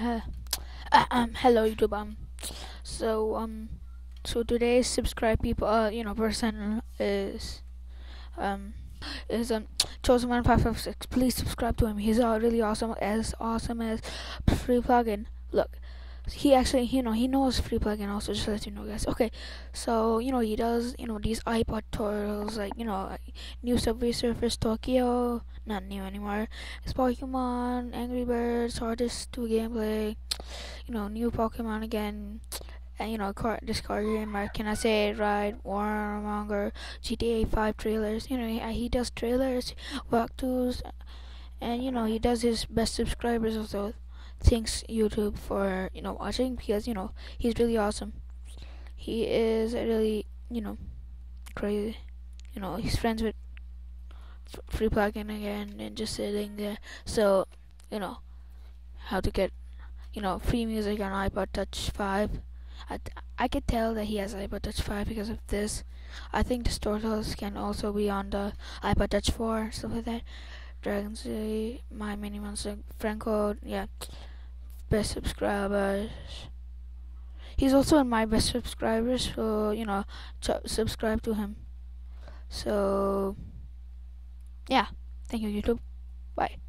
Hello YouTube. So um, so today's subscribe people, person um, is Chosen1556. Please subscribe to him. He's really awesome, as free plugin. Look, he actually, he knows free plugin also. Just to let you know, guys. Okay, so he does, these iPod tutorials, like new Subway Surfers Tokyo, not new anymore. It's Pokemon, Angry Birds, Hardest to gameplay, new Pokemon again, and this card game, can I say it right? Warmonger, GTA 5 trailers. He does trailers, walkthroughs, and he does his best subscribers also. Thanks YouTube for watching, because he's really awesome. He is really crazy. He's friends with free plugin again and just sitting there. So you know how to get free music on iPod Touch 5. I, I could tell that he has iPod Touch 5 because of this. I think the tutorials can also be on the iPod Touch 4, stuff like that. Dragon City, My Mini Monster, Franco, yeah, best subscribers. He's also in my best subscribers, so subscribe to him. So yeah, thank you YouTube. Bye.